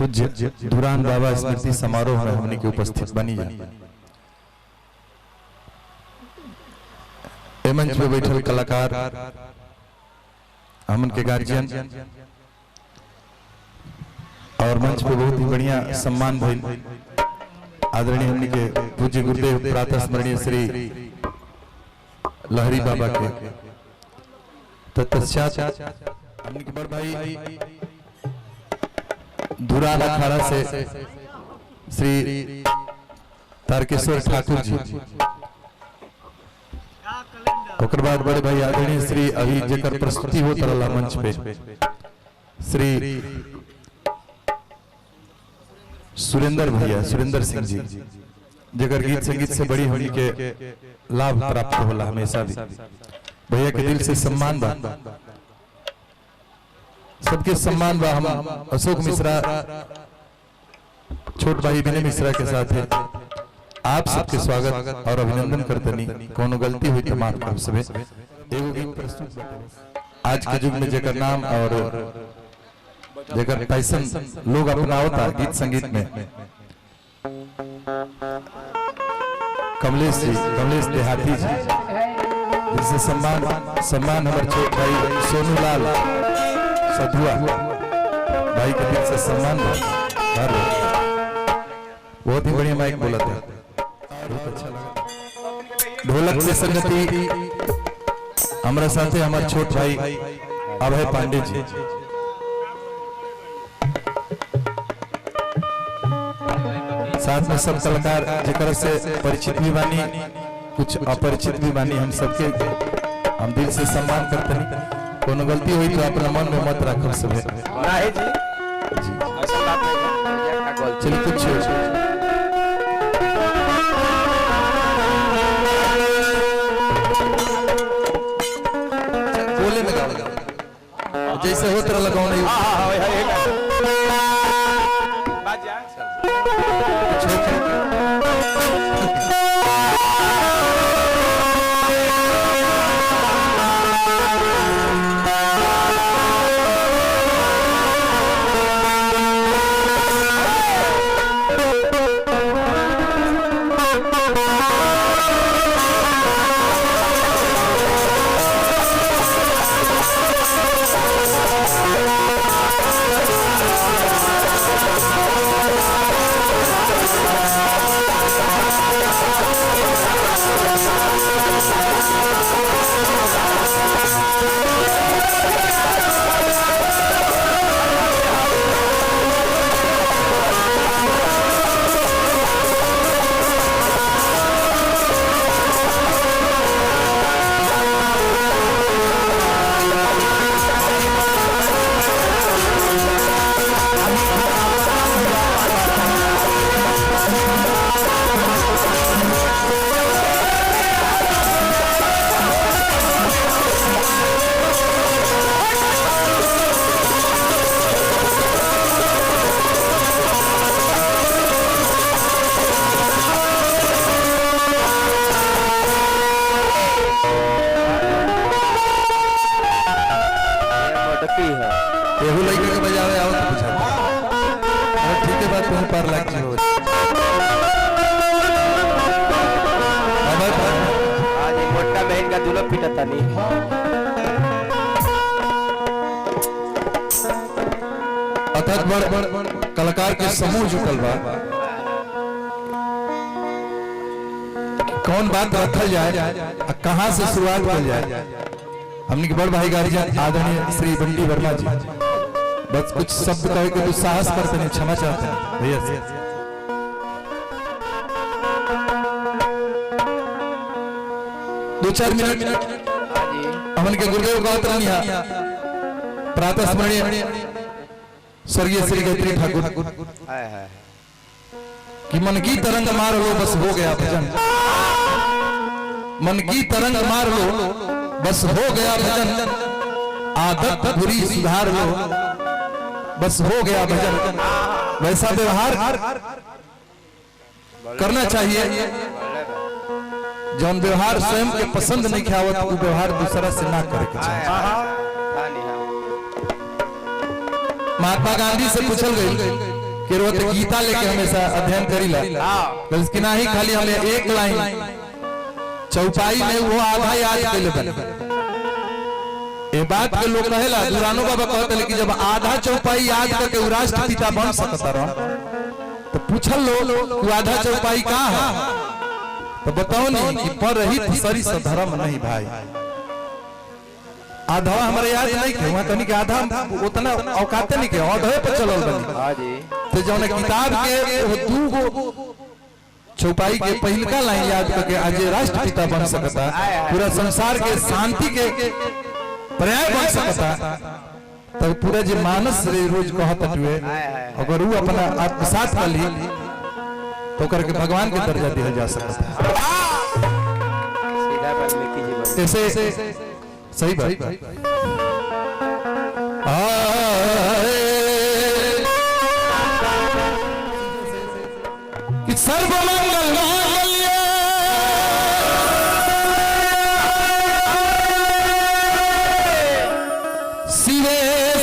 पूज्य धुरान बाबा स्मृति समारोह में हमने के उपस्थित बनी जाए। मंच पे बैठल कलाकार, हमन के गार्जियन और मंच पे बहुत ही बढ़िया सम्मान भइल आदरणीय हमने के पूज्य गुरुदेव प्रातः स्मरणीय श्री लहरी बाबा के तत्पश्चात हमने के बड़ भाई धुरान अखाड़ा से श्री तारकेश्वर ठाकुर जी, ओकर बाद बड़े भाई आदरणीय श्री अभी जकर प्रस्तुति होत रहला मंच पे श्री सुरेंद्र भैया, सुरेंद्र सिंह जी, जगर गीत संगीत से बड़ी हमनी के लाभ प्राप्त होला हमेशा भी। भैया के दिल से सम्मान बा, सबके सम्मान बा। हम अशोक मिश्रा छोट भाई विनय मिश्रा के साथ है आप सबके स्वागत और अभिनंदन करतनी। कोनो गलती हुई तो माफ कर सबे। एगो गीत प्रस्तुत आज के युग में जेकर नाम और जेकर पैसन लोग अपनावता गीत संगीत में, कमलेश जी, कमलेश देहाती जी, जिनसे सम्मान हमारे छोट भाई सोनू लाल सधुआ भाई के दिल से सम्मान बहुत ही बढ़िया माइक बोला था, बहुत अच्छा लगा। ढोलक से संगति हमारे साथ हमारे छोट भाई अभय पांडे जी, साथ में सब कलाकार जेकर से परिचित भी बानी, कुछ अपरिचित भी बानी। हम सबके हम दिल से सम्मान करते हैं। कोनो गलती हुई तो अपना मन में मत रखो सबे। चलिए कुछ बोले में गाओ जैसे हो तरह लगाओ नहीं। एहू लड़के के बजावे आओ तो पूछा ठीक है बात तुम पर लाग जी हो आज एक मोटा बहन का दुल्हा पिटता नहीं। अथक बड़ कलाकार के समूह जुटल बा, कौन बात रखल जाए कहां से शुरुआत कल जाए। हमने के बड़ भाई गार्जियन आदरणीय श्री बंटी वर्मा जी बस कुछ शब्द कहे के साहस करते नहीं, क्षमा चाहते हैं भैया से। दो चार मिनट हमन के गुरुदेव गावत रहनी प्रातः स्मरणीय स्वर्गीय श्री गायत्री ठाकुर कि मन की तरंग मार लो बस हो गया भजन, मन की तरंग मार लो बस हो गया भजन, आदत बुरी सुधार लो बस हो गया भजन। वैसा व्यवहार करना चाहिए जौन व्यवहार स्वयं के पसंद नहीं खावत वो व्यवहार दूसरा से ना करे के चाहिए। महात्मा गांधी से पूछल गई केरवत गीता लेके हमेशा अध्ययन करीला बस कि नहीं खाली हमें एक लाइन चौपाई में वो आधा याद कैले बन ये बात के लोग कहेला दुरानो बाबा कहते कि जब आधा चौपाई याद करके वो राष्ट्रपिता बन सकता रहो तो पूछल लो कि आधा चौपाई का है तो बताओ नहीं कि पर रही सरी से धर्म नहीं भाई आधा हमारे याद नहीं के वहां तनी के आधा उतना औकाते नहीं के आधे पर चलल बनी हां जी तो जौन किताब के दू गो चौपाई के पहिलका लाइन याद करके आज राष्ट्रपिता बन सकता पूरा संसार के शांति के पर्याय बन सकता तो पूरा जो मानस रे रोज कहत हुए अगर वो अपना आत्मसात कर ली तो करके भगवान के दर्जा दिया जा सकता है ऐसे सही बात कि सर्वमंगल मांगल्य शिवे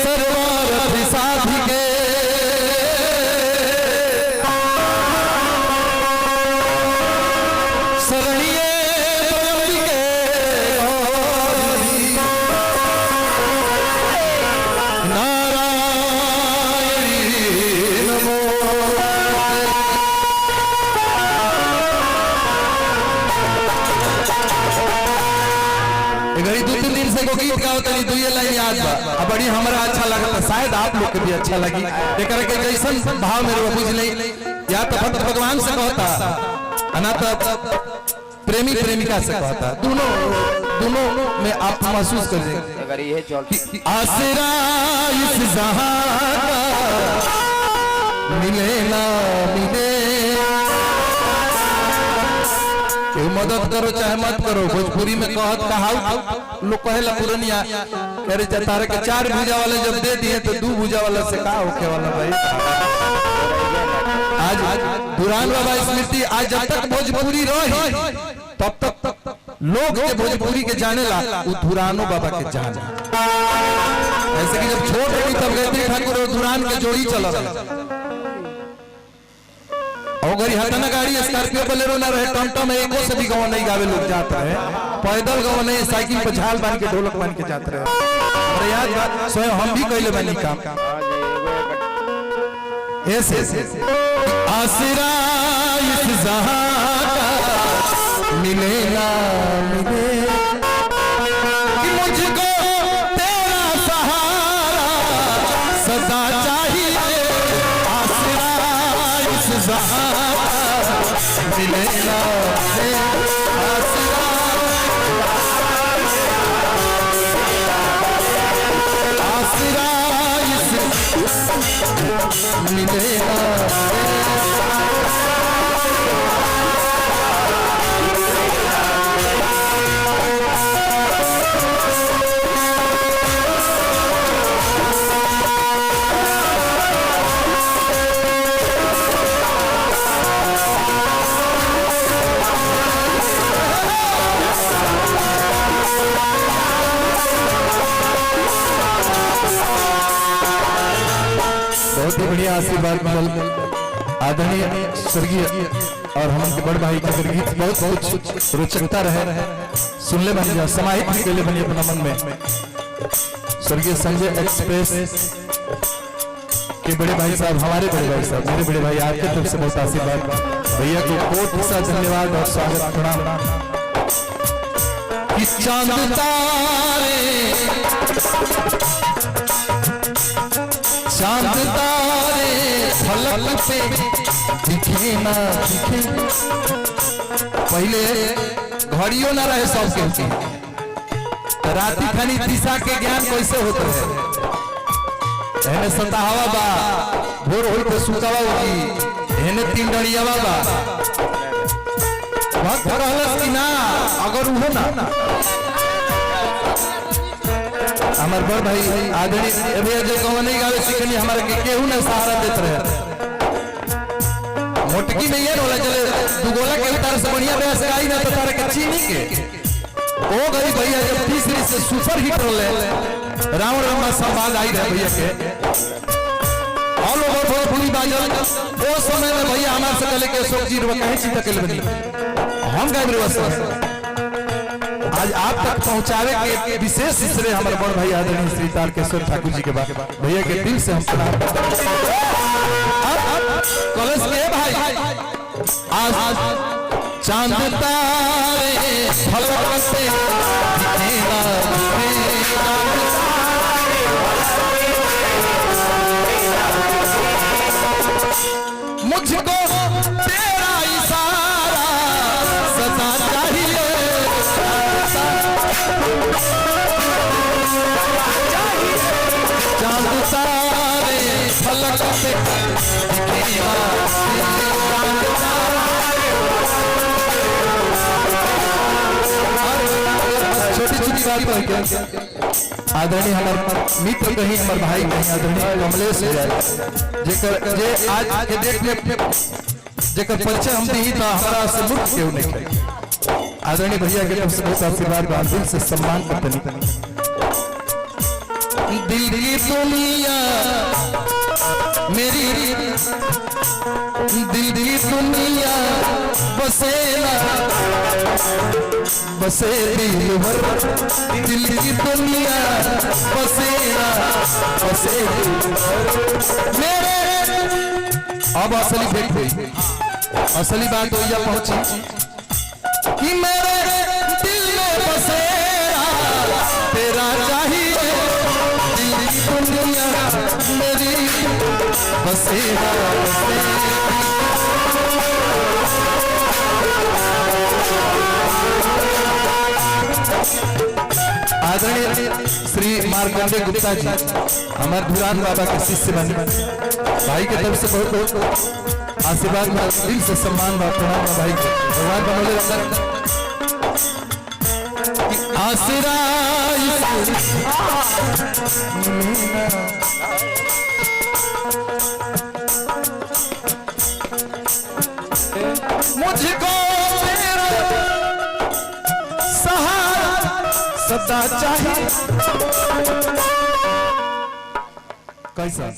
सर्वार्थ साधिके शरण्ये त्र्यंबिके गीत गाओ तनी दुइये लाइन याद बा अब बड़ी हमरा अच्छा लगता शायद आप लोग के भी अच्छा लगी एकर के जैसन भाव मेरे बुझ ले या तो भक्त भगवान से कहता अना तो प्रेमी प्रेमिका से कहता दोनों में आप महसूस कर देंगे अगर ये चल आसरा इस जहां का मिले ना मिले मदद करो चाहे मत करो भोजपुरी में कहत कहाऊ लोग कहेला पुरनिया अरे तारे के 4 भुजा वाले जब दे दिए तो 2 भुजा वाला से का होके वाला भाई आज दुरान बाबा स्मृति आज जब तक भोजपुरी रही तब तक लोग के भोजपुरी के जाने ला वो दुरानो बाबा के जान ऐसे कि जब छोट रही तब गायत्री ठाकुर और दुरान के जोड़ी चला अगर हटना गाड़ी स्कॉर्पियो बोलेरो ना रहे टमटम में एको से भी गाँव नहीं गावे लोग जाता है पैदल गाँव नहीं साइकिल पर झाल बांध के ढोलक बांध के जाते रहे अरे याद बात स्वयं हम भी कैले बनी काम ऐसे आसरा इस जहां का मिले ना मिले कि मुझको तेरा सहारा सदा चाहिए आसरा इस जहां मिले ना आसरा आसरा इस मिले ना बहुत ही बढ़िया आशीर्वाद मिलल आदरणीय स्वर्गीय और हम के बड़ भाई के गीत बहुत कुछ रोचकता रहे सुनले बन जा समाहित भी केले बनी अपना मन में स्वर्गीय संजय एक्सप्रेस के बड़े भाई साहब हमारे बड़े भाई साहब मेरे बड़े भाई आपके तरफ से बहुत आशीर्वाद भैया को बहुत सा धन्यवाद और स्वागत प्रणाम इस चांद तारे चांद तारे फलक पे दिखे ना दिखे पहले घड़ियों ना रहे सब के राती खानी दिशा के ज्ञान कैसे होते है एने सताहवा बा भोर होल पे सुतावा होगी एने 3 डड़िया बा बहुत रहलस कि ना अगर वो ना हमार बड़ भाई आदरणीय अभी जो गाँव नहीं गावे सिखनी हमारे के केहू ने सहारा देते रहे मोटकी में ये रोला चले दुगोला के उतार से बढ़िया बेस गाई ना तो तारे के चीनी के ओ गई भैया जब तीसरी से सुपर हिट रोले रावण रमा संवाद आई रहे भैया के ऑल ओवर भोजपुरी बाजल वो समय में भैया हमारे से पहले के अशोक जी रुआ कहीं चिंता के बनी हम गायब रे बस आज आप तक पहुंचावे के विशेष इसलिए हमारे बड़ भाई आदरणीय श्री तारकेश्वर ठाकुर जी के बाद भैया के दिल से हम प्रणाम करते हैं। कॉलेज के भाई आज चांद तारे फलक से मुझको तेरा इशारा सदा चाहिए चांद तारे फलक से छोटी छोटी बात है क्या आदरणीय हमारे मित्र कहीं हमारे भाई कहीं आदरणीय कमलेश जेकर जे आज के डेट में जेकर परिचय हम दी था हमारा से मुक्त क्यों नहीं है आदरणीय भैया के तरफ से बहुत आशीर्वाद बा दिल से सम्मान करते हैं। दिल की दुनिया मेरी दिल की दुनिया बसेला बसे दिल भर दिल की दुनिया बसेला बसे मेरे अब असली भेंट हुई असली बात हो या पहुंची कि मेरे दिल में बसेरा तेरा चाहिए दिल की दुनिया मेरी बसेरा आदरणीय श्री मार्कंडे गुप्ता जी हमारे धुरान बाबा के शिष्य बने भाई के तरफ से बहुत बहुत आशीर्वाद दिल से सम्मान प्रणाम भाई भगवान बनोले मुझको तेरा सहारा सदा चाहिए कैसा